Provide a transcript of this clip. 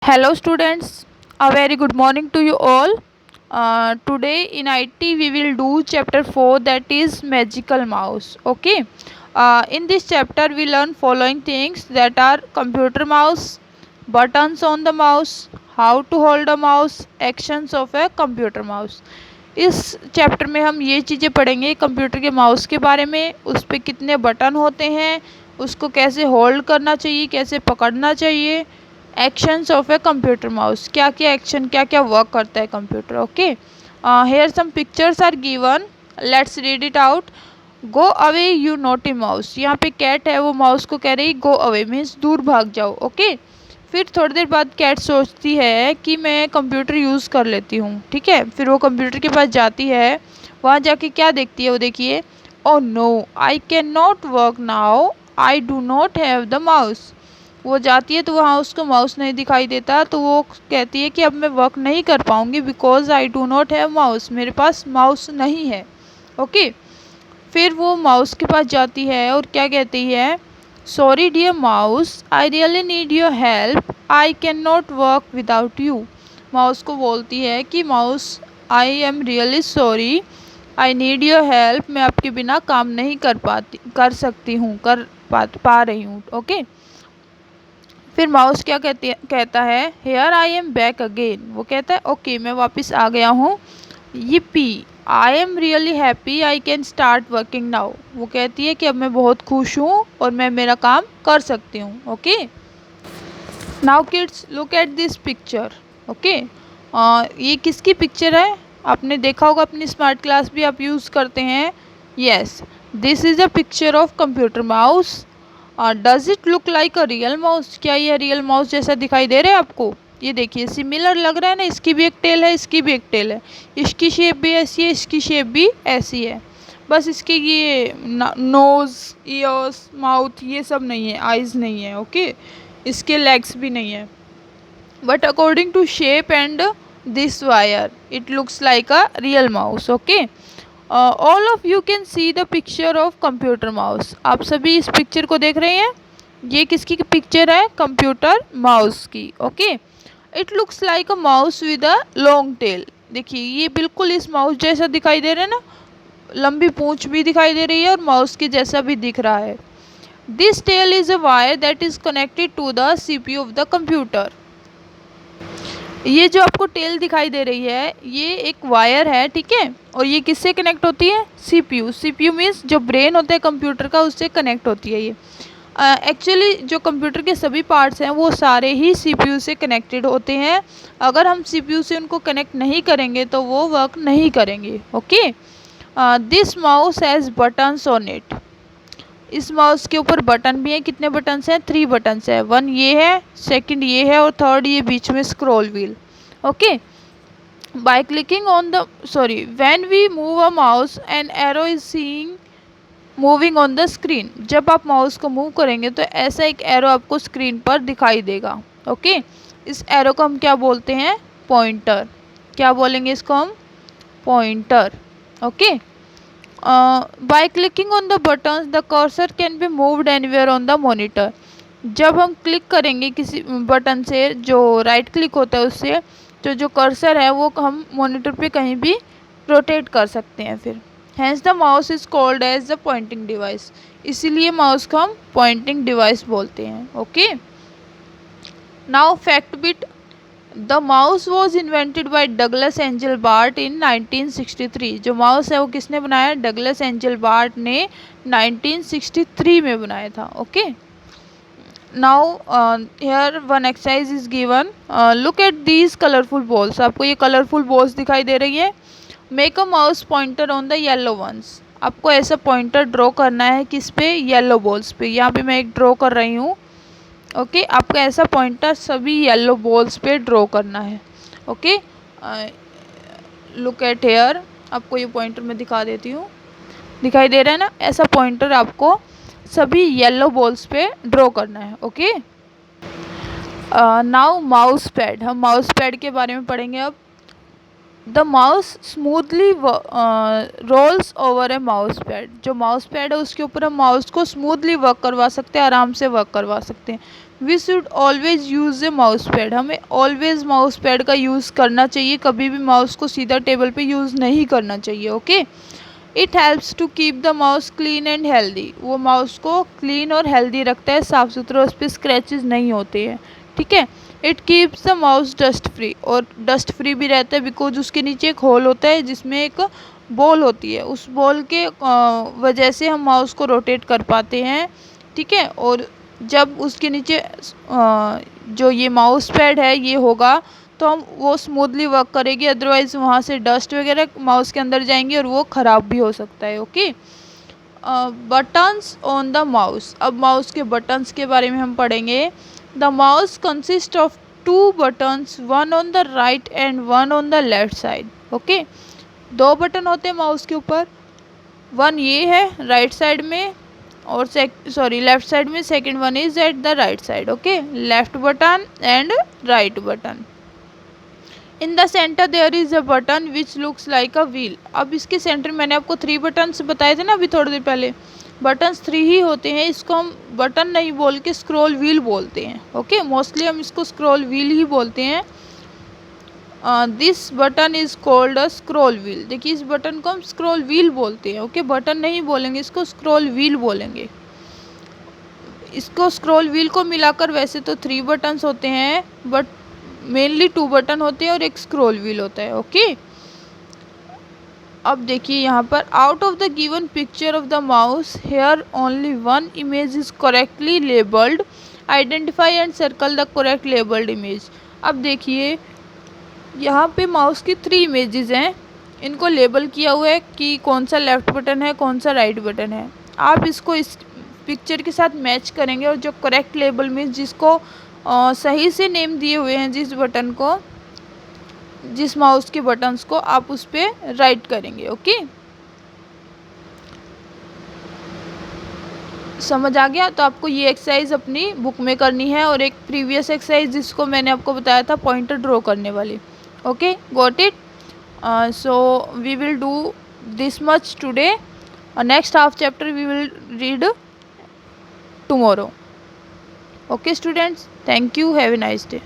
Hello students, a very good morning to you all. Today in IT we will do chapter 4, that is magical mouse. Okay. In this chapter we learn following things, that are computer mouse, buttons on the mouse, how to hold a mouse, actions of a computer mouse. इस chapter में हम ये चीज़ें पढ़ेंगे computer के mouse के बारे में, उस पर कितने बटन होते हैं, उसको कैसे होल्ड करना चाहिए, कैसे पकड़ना चाहिए, actions of a computer mouse, क्या क्या एक्शन, क्या क्या वर्क करता है computer. Okay, here some pictures are given, let's read it out. Go away you naughty mouse. यहाँ पे कैट है, वो माउस को कह रही गो अवे मीन्स दूर भाग जाओ. ओके, फिर थोड़ी देर बाद कैट सोचती है कि मैं कंप्यूटर यूज़ कर लेती हूँ. ठीक है, फिर वो कंप्यूटर के पास जाती है. वहाँ जाके क्या देखती है, वो देखिए, oh no I can not work now, I do not have the mouse. वो जाती है तो वहाँ उसको माउस नहीं दिखाई देता, तो वो कहती है कि अब मैं वर्क नहीं कर पाऊँगी because I do not have mouse, मेरे पास माउस नहीं है. ओके, फिर वो माउस के पास जाती है और क्या कहती है, sorry dear mouse, I really need your help, I can not work without you. Mouse को बोलती है कि mouse, I am really sorry, I need your help, मैं आपके बिना काम नहीं कर सकती हूँ, पा रही हूँ. ओके, फिर माउस क्या कहता है, here I am back again. वो कहता है ओके, मैं वापस आ गया हूँ. yippee, I am really happy, I can start working now. वो कहती है कि अब मैं बहुत खुश हूँ और मैं मेरा काम कर सकती हूँ. Okay, now kids look at this picture. Okay, ये किसकी पिक्चर है, आपने देखा होगा, अपनी स्मार्ट क्लास भी आप यूज़ करते हैं. Yes, this is a picture of computer mouse. Does it look like a real mouse. क्या ये रियल माउस जैसा दिखाई दे रहा है आपको. ये देखिए, सिमिलर लग रहा है ना, इसकी भी एक टेल है, इसकी भी एक टेल है, इसकी शेप भी ऐसी है, इसकी शेप भी ऐसी है. बस इसके ये नोज़, ईयर्स, माउथ ये सब नहीं है, आइज़ नहीं है. ओके, इसके लेग्स भी नहीं है. But according to shape and this wire it looks like a real mouse. Okay, all of you can see the picture of computer mouse. आप सभी इस पिक्चर को देख रहे हैं, ये किसकी पिक्चर है, कंप्यूटर माउस की. Okay, it looks like a mouse with a long tail. देखिए, ये बिल्कुल इस माउस जैसा दिखाई दे रहा है ना, लंबी पूंछ भी दिखाई दे रही है और माउस के जैसा भी दिख रहा है. This tail is a wire that is connected to the CPU of the computer. ये जो आपको टेल दिखाई दे रही है, ये एक वायर है. ठीक है, और ये किससे कनेक्ट होती है, सीपीयू. सीपीयू मीन्स जो ब्रेन होता है कंप्यूटर का, उससे कनेक्ट होती है ये. एक्चुअली जो कंप्यूटर के सभी पार्ट्स हैं वो सारे ही सीपीयू से कनेक्टेड होते हैं. अगर हम सीपीयू से उनको कनेक्ट नहीं करेंगे तो वो वर्क नहीं करेंगे. Okay, this mouse has buttons on it. इस माउस के ऊपर बटन भी हैं. कितने बटन्स हैं, 3 बटन्स हैं. 1 ये है, सेकंड ये है और थर्ड ये बीच में scroll wheel. Okay, by clicking on the when we move a mouse an arrow is seeing moving on the screen. जब आप माउस को मूव करेंगे तो ऐसा एक एरो आपको स्क्रीन पर दिखाई देगा. ओके, इस एरो को हम क्या बोलते हैं, पॉइंटर. क्या बोलेंगे इसको हम, pointer. Okay, by clicking on the buttons the cursor can be moved anywhere on the monitor. जब हम क्लिक करेंगे किसी बटन से, जो राइट क्लिक होता है उससे, तो जो कर्सर है वो हम मॉनिटर पे कहीं भी रोटेट कर सकते हैं. फिर hence the mouse is called as the pointing device. इसीलिए माउस को हम पॉइंटिंग डिवाइस बोलते हैं. Okay, now fact bit. The mouse was invented by Douglas Engelbart in 1963. जो माउस है वो किसने बनाया, डगलस एंजल बार्ट ने 1963 में बनाया था. Okay, now here one exercise is given. Look at these colourful balls. आपको ये कलरफुल बॉल्स दिखाई दे रही है. Make a mouse pointer on the yellow ones. आपको ऐसा पॉइंटर ड्रॉ करना है किस पे, येलो बॉल्स पे. यहाँ पे मैं एक ड्रॉ कर रही हूँ. ओके, आपको ऐसा पॉइंटर सभी येलो बॉल्स पे ड्रॉ करना है. Okay, look at here. आपको ये पॉइंटर मैं दिखा देती हूँ, दिखाई दे रहा है ना, ऐसा पॉइंटर आपको सभी येलो बॉल्स पे ड्रॉ करना है. Okay, now mouse pad. हम माउस पैड के बारे में पढ़ेंगे अब. The mouse smoothly rolls over a mouse pad. जो माउस पैड है उसके ऊपर हम माउस को स्मूथली वर्क करवा सकते हैं, आराम से वर्क करवा सकते हैं. We should always use a mouse pad, हमें ऑलवेज माउस पैड का यूज़ करना चाहिए, कभी भी माउस को सीधा टेबल पे यूज़ नहीं करना चाहिए। Okay, it helps to keep the mouse clean and healthy, वो माउस को क्लीन और हेल्दी रखता है, साफ़ सुथरा, उस पर स्क्रैचेस नहीं होते हैं। ठीक है, it keeps the mouse dust free, और डस्ट फ्री भी रहता है बिकॉज उसके नीचे एक होल होता है जिसमें एक बॉल होती है, उस बॉल के वजह से हम माउस को रोटेट कर पाते हैं। ठीक है, और जब उसके नीचे जो ये माउस पैड है ये होगा तो हम वो स्मूथली वर्क करेगी, अदरवाइज़ वहाँ से डस्ट वगैरह माउस के अंदर जाएंगी और वो ख़राब भी हो सकता है। Okay, buttons on the mouse, अब माउस के बटन्स के बारे में हम पढ़ेंगे। The mouse consist of 2 buttons, one on the right and one on the left side. Okay, 2 button होते हैं माउस के ऊपर, वन ये है राइट साइड में और लेफ्ट साइड में, second one is at the right side. Okay, left button and right button. In the centre there is a button which looks like a wheel, अब इसके centre मैंने आपको 3 buttons बताए थे ना अभी थोड़ी देर पहले, बटन्स 3 ही होते हैं, इसको हम बटन नहीं बोल के स्क्रॉल व्हील बोलते हैं। ओके, मोस्टली हम इसको स्क्रॉल व्हील ही बोलते हैं। This button is called a scroll wheel, देखिए इस बटन को हम स्क्रॉल व्हील बोलते हैं। ओके, बटन नहीं बोलेंगे, इसको स्क्रॉल व्हील बोलेंगे। इसको स्क्रॉल व्हील को मिलाकर वैसे तो 3 बटन्स होते हैं, बट मेनली 2 बटन होते हैं और एक स्क्रॉल व्हील होता है। ओके, अब देखिए यहाँ पर, out of the given picture of the mouse here only one image is correctly labelled, identify and circle the correct labelled image. अब देखिए यहाँ पे माउस की 3 इमेजेस हैं, इनको लेबल किया हुआ है कि कौन सा लेफ़्ट बटन है, कौन सा राइट बटन है। आप इसको इस पिक्चर के साथ मैच करेंगे और जो करेक्ट लेबल मीन्स जिसको सही से नेम दिए हुए हैं, जिस बटन को, जिस माउस के बटन्स को, आप उस पर राइट करेंगे। ओके, समझ आ गया? तो आपको ये एक्सरसाइज अपनी बुक में करनी है और एक प्रीवियस एक्सरसाइज जिसको मैंने आपको बताया था पॉइंटर ड्रॉ करने वाली। Okay, got it? So we will do this much today. Next half chapter we will read tomorrow. Okay students, thank you, have a nice day.